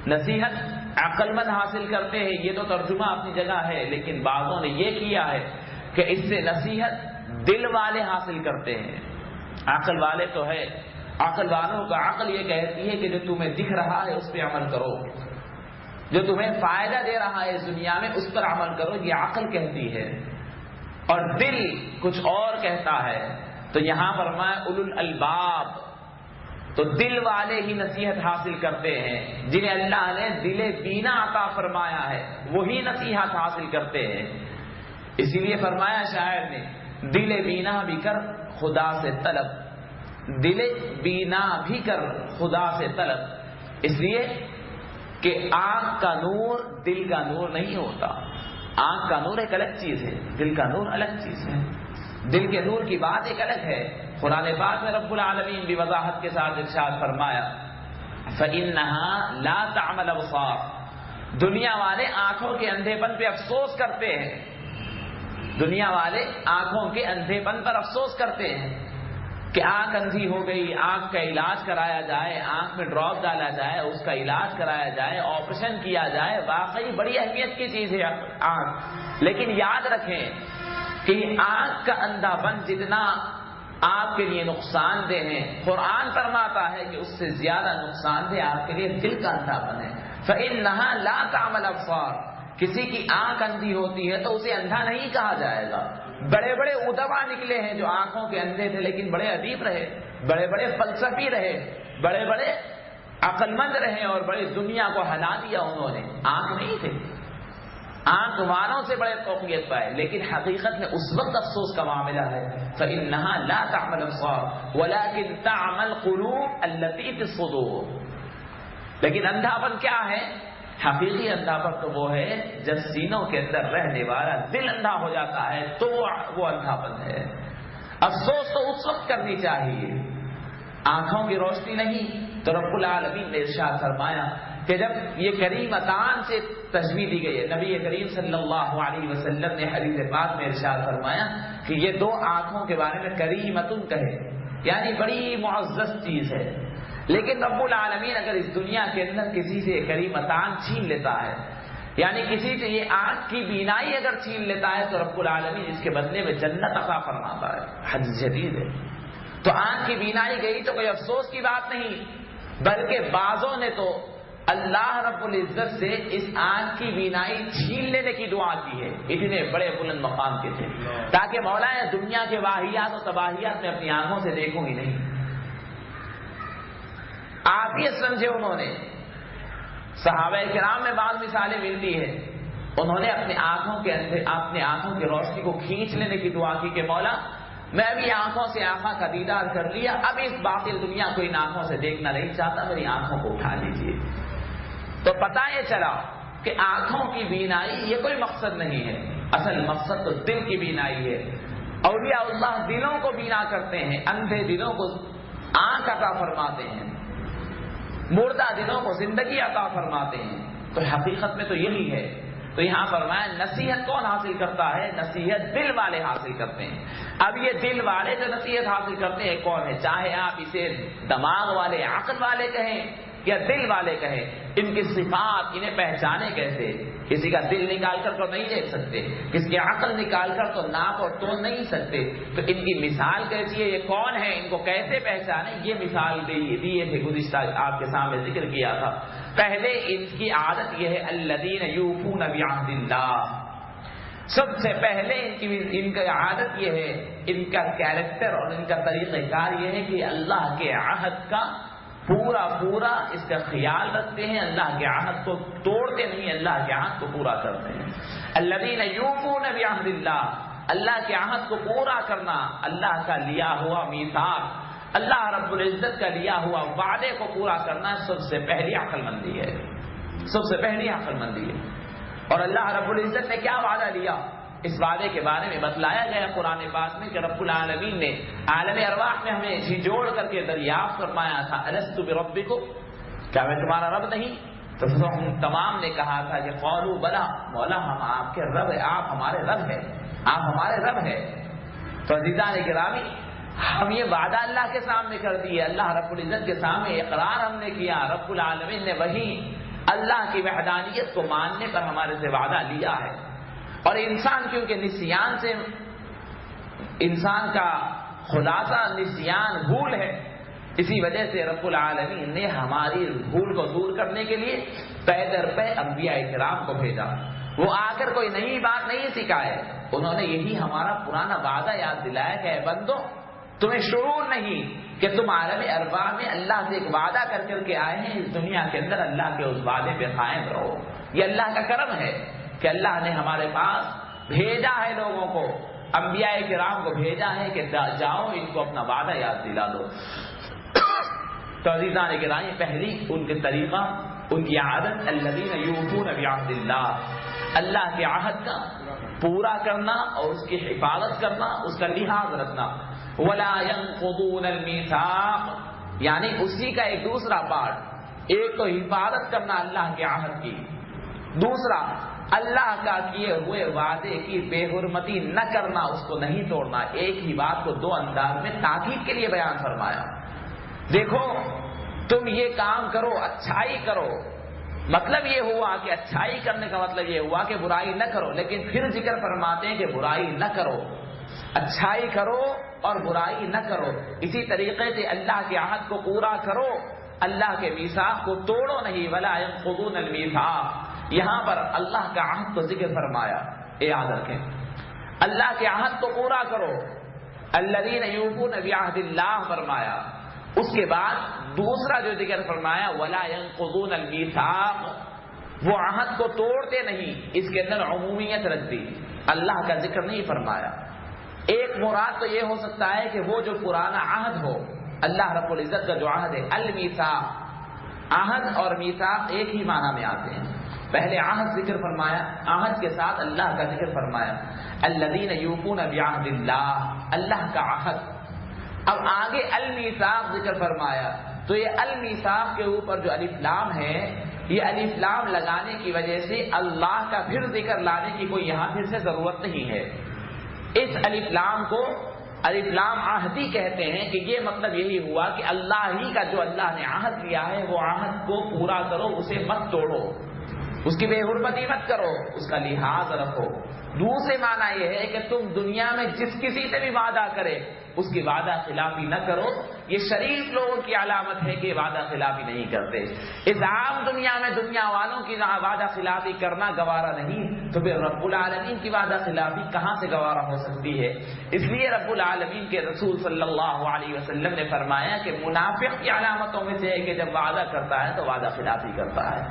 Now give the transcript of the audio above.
نصیحت عقل مند حاصل کرتے ہیں، یہ تو ترجمہ اپنی جگہ ہے، لیکن بعضوں نے یہ کیا ہے کہ اس سے نصیحت دل والے حاصل کرتے ہیں۔ عقل والے تو ہے، عقل والوں کا عقل یہ کہتی ہے کہ جو تمہیں دکھ رہا ہے اس پہ عمل کرو، جو تمہیں فائدہ دے رہا ہے اس دنیا میں اس پر عمل کرو، یہ عقل کہتی ہے۔ اور دل کچھ اور کہتا ہے۔ تو یہاں فرمایا اولو الالباب، تو دل والے ہی نصیحت حاصل کرتے ہیں، جنہیں اللہ نے دل بینا عطا فرمایا ہے وہی نصیحت حاصل کرتے ہیں۔ اسی لیے فرمایا شاعر نے، دل بینا بھی کر خدا سے طلب، دل بینا بھی کر خدا سے طلب، اس لیے کہ آنکھ کا نور دل کا نور نہیں ہوتا۔ آنکھ کا نور ایک الگ چیز ہے، دل کا نور الگ چیز ہے۔ دل کے نور کی بات ایک الگ ہے۔ قرآن پاک میں رب العالمین بھی وضاحت کے ساتھ ارشاد فرمایا، فَإِنَّهَا لَا تَعْمَلُ الْأَبْصَارُ، دنیا والے آنکھوں کے اندھے پن پہ افسوس کرتے ہیں، دنیا والے آنکھوں کے اندھے پن پر افسوس کرتے ہیں کہ آنکھ اندھی ہو گئی، آنکھ کا علاج کرایا جائے، آنکھ میں ڈراپ ڈالا جائے، اس کا علاج کرایا جائے، آپریشن کیا جائے، واقعی بڑی اہمیت کی چیز ہے آنکھ۔ لیکن یاد رکھیں کہ آنکھ کا اندھا پن جتنا آپ کے لیے نقصان دہ ہے، قرآن فرماتا ہے کہ اس سے زیادہ نقصان دہ آپ کے لیے دل کا اندھا پن ہے۔ فَإِنَّهَا لَا تَعْمَلُ الْأَبْصَارُ، کسی کی آنکھ اندھی ہوتی ہے تو اسے اندھا نہیں کہا جائے گا۔ بڑے بڑے ادبا نکلے ہیں جو آنکھوں کے اندھے تھے لیکن بڑے ادیب رہے، بڑے بڑے فلسفی رہے، بڑے بڑے عقل مند رہے اور بڑی دنیا کو ہلا دیا انہوں نے، آنکھ نہیں تھے، آنکھ والوں سے بڑے فوقیت پائے، لیکن حقیقت میں اس وقت افسوس کا معاملہ ہے۔ فَإِنَّهَا لَا تَعْمَلُ الْأَبْصَارُ وَلَكِنْ تَعْمَى الْقُلُوبُ الَّتِي فِي الصُّدُورِ، لیکن اندھا پن کیا ہے؟ حقیقی اندھا پن تو وہ ہے جب سینوں کے اندر رہنے والا دل اندھا ہو جاتا ہے تو وہ اندھا پن ہے۔ افسوس تو اس وقت کرنی چاہیے، آنکھوں کی روشنی نہیں۔ تو رب العالمین نے ارشاد فرمایا کہ جب یہ کریمتان سے تشبیہ دی گئی ہے، نبی کریم صلی اللہ علیہ وسلم نے حدیث پاک میں ارشاد فرمایا کہ یہ دو آنکھوں کے بارے میں کریمتن کہے، یعنی بڑی معزز چیز ہے۔ لیکن رب العالمین اگر اس دنیا کے اندر کسی سے کریمتان چھین لیتا ہے، یعنی کسی سے یہ آنکھ کی بینائی اگر چھین لیتا ہے تو رب العالمین اس کے بدلے میں جنت عطا فرماتا ہے، حدیث شریف ہے۔ تو آنکھ کی بینائی گئی تو کوئی افسوس کی بات نہیں، بلکہ بعضوں نے تو اللہ رب العزت سے اس آنکھ کی بینائی چھین لینے کی دعا کی ہے، اتنے بڑے بلند مقام کے تھے، تاکہ مولا دنیا کے واہیات و تباہیات میں اپنی آنکھوں سے دیکھوں ہی نہیں۔ آپ یہ سمجھے، انہوں نے صحابہ کرام میں بعض مثالیں ملتی ہے، انہوں نے اپنی آنکھوں کی روشنی کو کھینچ لینے کی دعا کی کہ مولا میں ابھی آنکھوں سے آنکھوں کا دیدار کر لیا، اب اس باطل دنیا کو ان آنکھوں سے دیکھنا نہیں چاہتا، میری آنکھوں کو اٹھا لیجیے۔ تو پتہ یہ چلا کہ آنکھوں کی بینائی یہ کوئی مقصد نہیں ہے، اصل مقصد تو دل کی بینائی ہے۔ اولیاء اللہ دلوں کو بینا کرتے ہیں، اندھے دلوں کو آنکھ عطا فرماتے ہیں، مردہ دلوں کو زندگی عطا فرماتے ہیں۔ تو حقیقت میں تو یہی ہے۔ تو یہاں فرمایا نصیحت کون حاصل کرتا ہے؟ نصیحت دل والے حاصل کرتے ہیں۔ اب یہ دل والے جو نصیحت حاصل کرتے ہیں کون ہے؟ چاہے آپ اسے دماغ والے، عقل والے کہیں یا دل والے کہیں، ان کی صفات انہیں پہچانے کیسے؟ کسی کا دل نکال کر تو نہیں دیکھ سکتے، کسی کی عقل نکال کر تو ناپ اور تول نہیں سکتے، تو ان کی مثال کیسی ہے؟ یہ کون ہے؟ ان کو کیسے پہچانے؟ یہ مثال دیے تھے، گزشتہ آپ کے سامنے ذکر کیا تھا۔ پہلے ان کی عادت یہ ہے الذین یوفون بعہد اللہ، سب سے پہلے ان کی عادت یہ ہے، ان کا کیریکٹر اور ان کا طریقہ کار یہ ہے کہ اللہ کے عہد کا پورا اس کا خیال رکھتے ہیں، اللہ کے عہد کو توڑتے نہیں، اللہ کے عہد کو پورا کرتے ہیں۔ الذین یوفون بعہد اللہ، اللہ کے عہد کو پورا کرنا، اللہ کا لیا ہوا میثاق، اللہ رب العزت کا لیا ہوا وعدے کو پورا کرنا سب سے پہلی عقل مندی ہے، سب سے پہلی عقل مندی ہے۔ اور اللہ رب العزت نے کیا وعدہ لیا؟ اس وعدے کے بارے میں بتلایا گیا قرآن پاک میں کہ رب العالمین نے عالم ارواح میں ہمیں جھنجھوڑ کر کے دریافت فرمایا تھا، الست بربکم، کیا میں تمہارا رب نہیں؟ تو ہم تمام نے کہا تھا کہ قالوا بلا، مولا ہم آپ کے رب ہیں، آپ ہمارے رب ہیں، آپ ہمارے رب ہیں۔ تو عزیزان گرامی، ہم یہ وعدہ اللہ کے سامنے کر دیے، اللہ رب العزت کے سامنے اقرار ہم نے کیا، رب العالمین نے وہی اللہ کی وحدانیت کو ماننے پر ہمارے سے وعدہ لیا ہے. اور انسان کیونکہ نسیان سے انسان کا خلاصہ نسیان بھول ہے، اسی وجہ سے رب العالمین نے ہماری بھول کو دور کرنے کے لیے پے در پے انبیاء کرام کو بھیجا. وہ آ کر کوئی نئی بات نہیں سکھائے، انہوں نے یہی ہمارا پرانا وعدہ یاد دلایا کہ اے بندو تمہیں شعور نہیں کہ تم عالم ارواح میں اللہ سے ایک وعدہ کر کے آئے ہیں، اس دنیا کے اندر اللہ کے اس وعدے پہ قائم رہو. یہ اللہ کا کرم ہے کہ اللہ نے ہمارے پاس بھیجا ہے لوگوں کو، انبیاء کرام کو بھیجا ہے کہ جاؤ ان کو اپنا وعدہ یاد دلا دو. تو عزیزان گرامی، پہلی ان کے طریقہ، ان کی عادت الذین یوفون بعہد اللہ، اللہ کے عہد کا پورا کرنا اور اس کی حفاظت کرنا، اس کا لحاظ رکھنا. ولا ينقضون الميثاق، یعنی اسی کا ایک دوسرا پارٹ، ایک تو حفاظت کرنا اللہ کے عہد کی، دوسرا اللہ کا کیے ہوئے وعدے کی بے حرمتی نہ کرنا، اس کو نہیں توڑنا. ایک ہی بات کو دو انداز میں تاکید کے لیے بیان فرمایا. دیکھو تم یہ کام کرو، اچھائی کرو، مطلب یہ ہوا کہ اچھائی کرنے کا مطلب یہ ہوا کہ برائی نہ کرو، لیکن پھر ذکر فرماتے ہیں کہ برائی نہ کرو، اچھائی کرو اور برائی نہ کرو. اسی طریقے سے اللہ کے عہد کو پورا کرو، اللہ کے میثاق کو توڑو نہیں. ولا ينقضون الميثاق، یہاں پر اللہ کا عہد کو ذکر فرمایا. یاد رکھیں اللہ کے عہد کو پورا کرو، الذین یوفون بعہد اللہ فرمایا. اس کے بعد دوسرا جو ذکر فرمایا ولا ينقضون الميثاق، وہ عہد کو توڑتے نہیں، اس کے اندر عمومیت رکھ دی، اللہ کا ذکر نہیں فرمایا. ایک مراد تو یہ ہو سکتا ہے کہ وہ جو پرانا عہد ہو، اللہ رب العزت کا جو عہد ہے المیثاق، عہد اور میثاق ایک ہی معنی میں آتے ہیں. پہلے عہد ذکر فرمایا، عہد کے ساتھ اللہ کا ذکر فرمایا الذین یوفون بعہد اللہ، اللہ کا عہد. اب آگے المیثاق ذکر فرمایا، تو یہ المیثاق کے اوپر جو الف لام ہے، یہ الف لام لگانے کی وجہ سے اللہ کا پھر ذکر لانے کی کوئی یہاں پھر سے ضرورت نہیں ہے. اس الف لام کو الف لام عہدی کہتے ہیں کہ یہ مطلب یہی ہوا کہ اللہ ہی کا جو اللہ نے عہد لیا ہے وہ عہد کو پورا کرو، اسے مت توڑو، اس کی بے حرمتی مت کرو، اس کا لحاظ رکھو. دوسرے معنی یہ ہے کہ تم دنیا میں جس کسی سے بھی وعدہ کرے اس کی وعدہ خلافی نہ کرو. یہ شریف لوگوں کی علامت ہے کہ وعدہ خلافی نہیں کرتے. اس عام دنیا میں دنیا والوں کی وعدہ خلافی کرنا گوارا نہیں، تو پھر رب العالمین کی وعدہ خلافی کہاں سے گوارا ہو سکتی ہے؟ اس لیے رب العالمین کے رسول صلی اللہ علیہ وسلم نے فرمایا کہ منافق کی علامتوں میں سے ہے کہ جب وعدہ کرتا ہے تو وعدہ خلافی کرتا ہے.